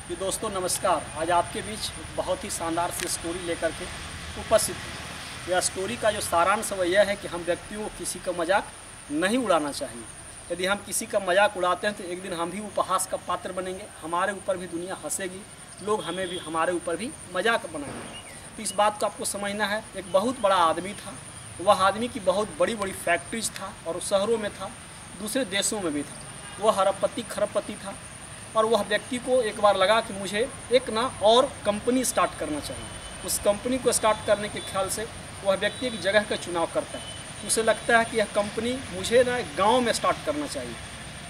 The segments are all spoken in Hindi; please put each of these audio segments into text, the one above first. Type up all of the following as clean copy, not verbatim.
जी दोस्तों नमस्कार। आज आपके बीच बहुत ही शानदार सी स्टोरी लेकर के उपस्थित है। यह स्टोरी का जो सारांश वह यह है कि हम व्यक्तियों को किसी का मजाक नहीं उड़ाना चाहिए। यदि हम किसी का मजाक उड़ाते हैं तो एक दिन हम भी उपहास का पात्र बनेंगे, हमारे ऊपर भी दुनिया हंसेगी, लोग हमें भी हमारे ऊपर भी मजाक बनाएंगे। तो इस बात को आपको समझना है। एक बहुत बड़ा आदमी था, वह आदमी की बहुत बड़ी बड़ी फैक्ट्रीज था और शहरों में था, दूसरे देशों में भी था। वह अरबपति खरबपति था और वह व्यक्ति को एक बार लगा कि मुझे एक ना और कंपनी स्टार्ट करना चाहिए। उस कंपनी को स्टार्ट करने के ख्याल से वह व्यक्ति एक जगह का चुनाव करता है। उसे लगता है कि यह कंपनी मुझे ना एक गाँव में स्टार्ट करना चाहिए,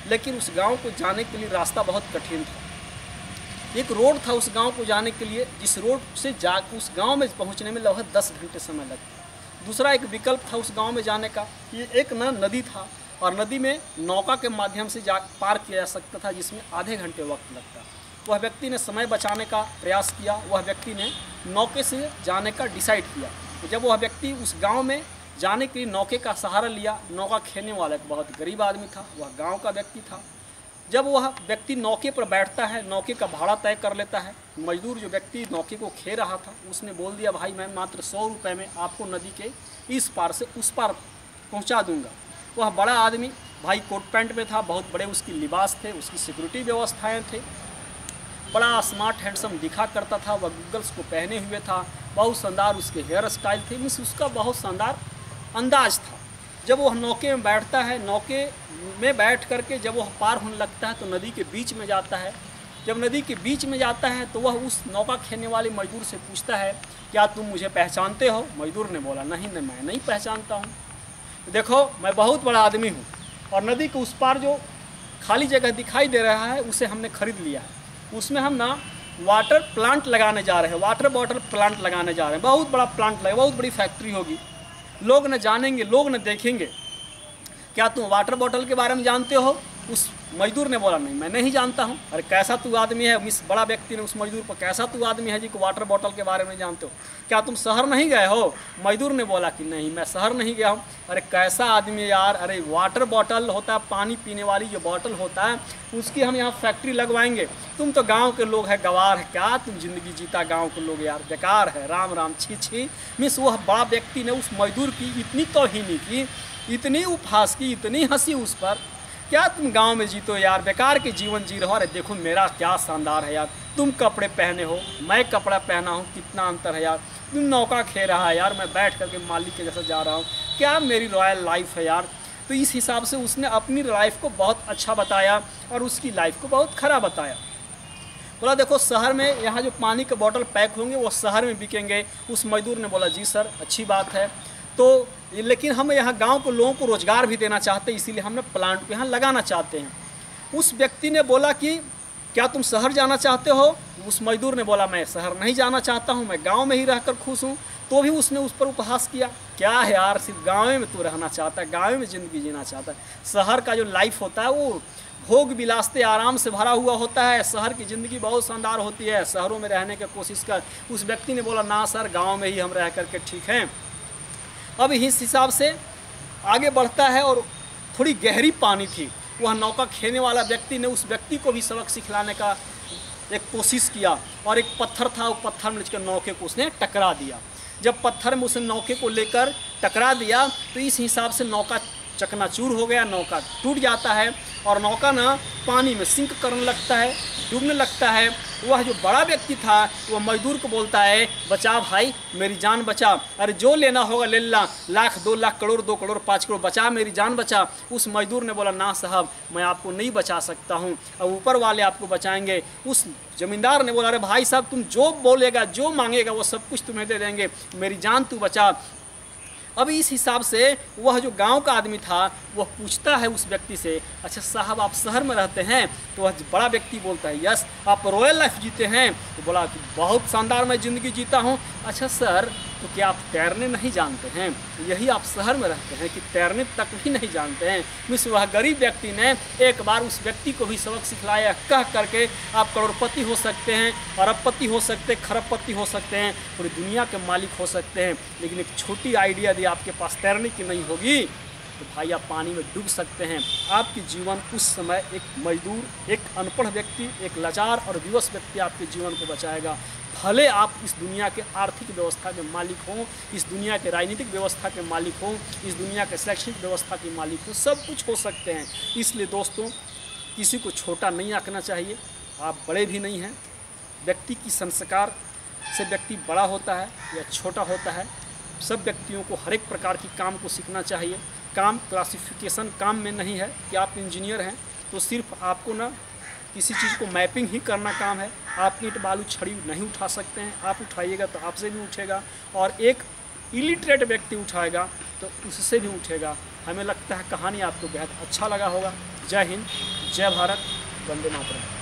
लेकिन उस गाँव को जाने के लिए रास्ता बहुत कठिन था। एक रोड था उस गांव को जाने के लिए, जिस रोड से उस गांव में पहुंचने में लगभग 10 घंटे समय लगता। दूसरा एक विकल्प था उस गांव में जाने का, ये एक नदी था और नदी में नौका के माध्यम से पार किया जा सकता था, जिसमें आधे घंटे वक्त लगता। वह व्यक्ति ने समय बचाने का प्रयास किया, वह व्यक्ति ने नौके से जाने का डिसाइड किया। जब वह व्यक्ति उस गाँव में जाने के लिए नौके का सहारा लिया, नौका खेलने वाला एक बहुत गरीब आदमी था, वह गाँव का व्यक्ति था। जब वह व्यक्ति नौके पर बैठता है, नौके का भाड़ा तय कर लेता है। मजदूर जो व्यक्ति नौके को खे रहा था उसने बोल दिया, भाई मैं मात्र 100 रुपये में आपको नदी के इस पार से उस पार पहुंचा दूंगा। वह बड़ा आदमी भाई कोट पैंट में था, बहुत बड़े उसकी लिबास थे, उसकी सिक्योरिटी व्यवस्थाएं थे, बड़ा स्मार्ट हैंडसम दिखा करता था। वह गूगल्स को पहने हुए था, बहुत शानदार उसके हेयर स्टाइल थे, मीन्स उसका बहुत शानदार अंदाज था। जब वह नौके में बैठता है, नौके में बैठ करके जब वह पार होने लगता है तो नदी के बीच में जाता है। जब नदी के बीच में जाता है तो वह उस नौका खेलने वाले मजदूर से पूछता है, क्या तुम मुझे पहचानते हो? मजदूर ने बोला, नहीं मैं नहीं पहचानता हूँ। देखो मैं बहुत बड़ा आदमी हूँ और नदी के उस पार जो खाली जगह दिखाई दे रहा है उसे हमने खरीद लिया है। उसमें हम ना वाटर प्लांट लगाने जा रहे हैं, वाटर बॉटल प्लांट लगाने जा रहे हैं। बहुत बड़ा प्लांट लगेगा, बहुत बड़ी फैक्ट्री होगी, लोग न जानेंगे, लोग न देखेंगे। क्या तुम वाटर बॉटल के बारे में जानते हो? उस मजदूर ने बोला, नहीं मैं नहीं जानता हूँ। अरे कैसा तू आदमी है? मिस बड़ा व्यक्ति ने उस मजदूर पर, कैसा तू आदमी है जी को वाटर बॉटल के बारे में जानते हो? क्या तुम शहर नहीं गए हो? मजदूर ने बोला कि नहीं मैं शहर नहीं गया हूँ। अरे कैसा आदमी है यार, अरे वाटर बॉटल होता है, पानी पीने वाली जो बॉटल होता है उसकी हम यहाँ फैक्ट्री लगवाएंगे। तुम तो गाँव के लोग हैं, गवार है, क्या तुम जिंदगी जीता गाँव के लोग यार, बेकार है, राम राम छी छी। मिस वह बड़ा व्यक्ति ने उस मजदूर की इतनी तौहीनी की, इतनी उपहास की, इतनी हंसी उस पर, क्या तुम गांव में जीतो यार, बेकार के जीवन जी रहे हो। अरे देखो मेरा क्या शानदार है यार, तुम कपड़े पहने हो, मैं कपड़ा पहना हूँ, कितना अंतर है यार। तुम नौका खे रहा है यार, मैं बैठ करके मालिक के जैसा जा रहा हूँ, क्या मेरी रॉयल लाइफ है यार। तो इस हिसाब से उसने अपनी लाइफ को बहुत अच्छा बताया और उसकी लाइफ को बहुत खराब बताया। बोला देखो शहर में यहाँ जो पानी के बॉटल पैक होंगे वो शहर में बिकेंगे। उस मजदूर ने बोला, जी सर अच्छी बात है, तो लेकिन हम यहाँ गांव के लोगों को रोज़गार भी देना चाहते हैं, इसीलिए हमने प्लांट को यहाँ लगाना चाहते हैं। उस व्यक्ति ने बोला कि क्या तुम शहर जाना चाहते हो? उस मजदूर ने बोला, मैं शहर नहीं जाना चाहता हूँ, मैं गांव में ही रहकर खुश हूँ। तो भी उसने उस पर उपहास किया, क्या है यार सिर्फ गाँव में तू रहना चाहता है, गाँव में ज़िंदगी जीना चाहता है। शहर का जो लाइफ होता है वो भोग विलासते आराम से भरा हुआ होता है, शहर की ज़िंदगी बहुत शानदार होती है, शहरों में रहने की कोशिश कर। उस व्यक्ति ने बोला, ना सर गाँव में ही हम रह करके ठीक हैं। अब इस हिसाब से आगे बढ़ता है और थोड़ी गहरी पानी थी। वह नौका खेलने वाला व्यक्ति ने उस व्यक्ति को भी सबक सिखलाने का एक कोशिश किया और एक पत्थर था, वो पत्थर में लेकर नौके को उसने टकरा दिया। जब पत्थर में उसने नौके को लेकर टकरा दिया तो इस हिसाब से नौका चकनाचूर हो गया, नौका टूट जाता है और नौका ना पानी में सिंक करने लगता है, डूबने लगता है। वह जो बड़ा व्यक्ति था वह मजदूर को बोलता है, बचा भाई मेरी जान बचा, अरे जो लेना होगा ले ला, लाख 2 लाख करोड़ 2 करोड़ 5 करोड़, बचा मेरी जान बचा। उस मजदूर ने बोला, ना साहब मैं आपको नहीं बचा सकता हूँ, अब ऊपर वाले आपको बचाएंगे। उस जमींदार ने बोला, अरे भाई साहब तुम जो बोलेगा जो मांगेगा वो सब कुछ तुम्हें दे देंगे, मेरी जान तू बचा। अब इस हिसाब से वह जो गांव का आदमी था वह पूछता है उस व्यक्ति से, अच्छा साहब आप शहर में रहते हैं? तो वह बड़ा व्यक्ति बोलता है, यस। आप रॉयल लाइफ जीते हैं? तो बोला कि बहुत शानदार मैं ज़िंदगी जीता हूँ। अच्छा सर तो क्या आप तैरने नहीं जानते हैं? यही आप शहर में रहते हैं कि तैरने तक भी नहीं जानते हैं? मिस वह गरीब व्यक्ति ने एक बार उस व्यक्ति को भी सबक सिखलाया, कह करके आप करोड़पति हो सकते हैं, अरबपति हो सकते हैं, खरबपति हो सकते हैं, पूरी दुनिया के मालिक हो सकते हैं, लेकिन एक छोटी आइडिया यदि आपके पास तैरने की नहीं होगी तो भाई आप पानी में डूब सकते हैं। आपके जीवन उस समय एक मजदूर, एक अनपढ़ व्यक्ति, एक लाचार और विवश व्यक्ति आपके जीवन को बचाएगा। भले आप इस दुनिया के आर्थिक व्यवस्था के मालिक हों, इस दुनिया के राजनीतिक व्यवस्था के मालिक हों, इस दुनिया के शैक्षणिक व्यवस्था के मालिक हों, सब कुछ हो सकते हैं। इसलिए दोस्तों, किसी को छोटा नहीं आंकना चाहिए। आप बड़े भी नहीं हैं। व्यक्ति की संस्कार से व्यक्ति बड़ा होता है या छोटा होता है। सब व्यक्तियों को हर एक प्रकार की काम को सीखना चाहिए। काम क्लासिफिकेशन काम में नहीं है कि आप इंजीनियर हैं तो सिर्फ आपको ना किसी चीज़ को मैपिंग ही करना काम है। आप ईंट बालू छड़ी नहीं उठा सकते हैं। आप उठाइएगा तो आपसे भी उठेगा, और एक इलिटरेट व्यक्ति उठाएगा तो उससे भी उठेगा। हमें लगता है कहानी आपको बेहद अच्छा लगा होगा। जय हिंद, जय भारत, वंदे मातरम।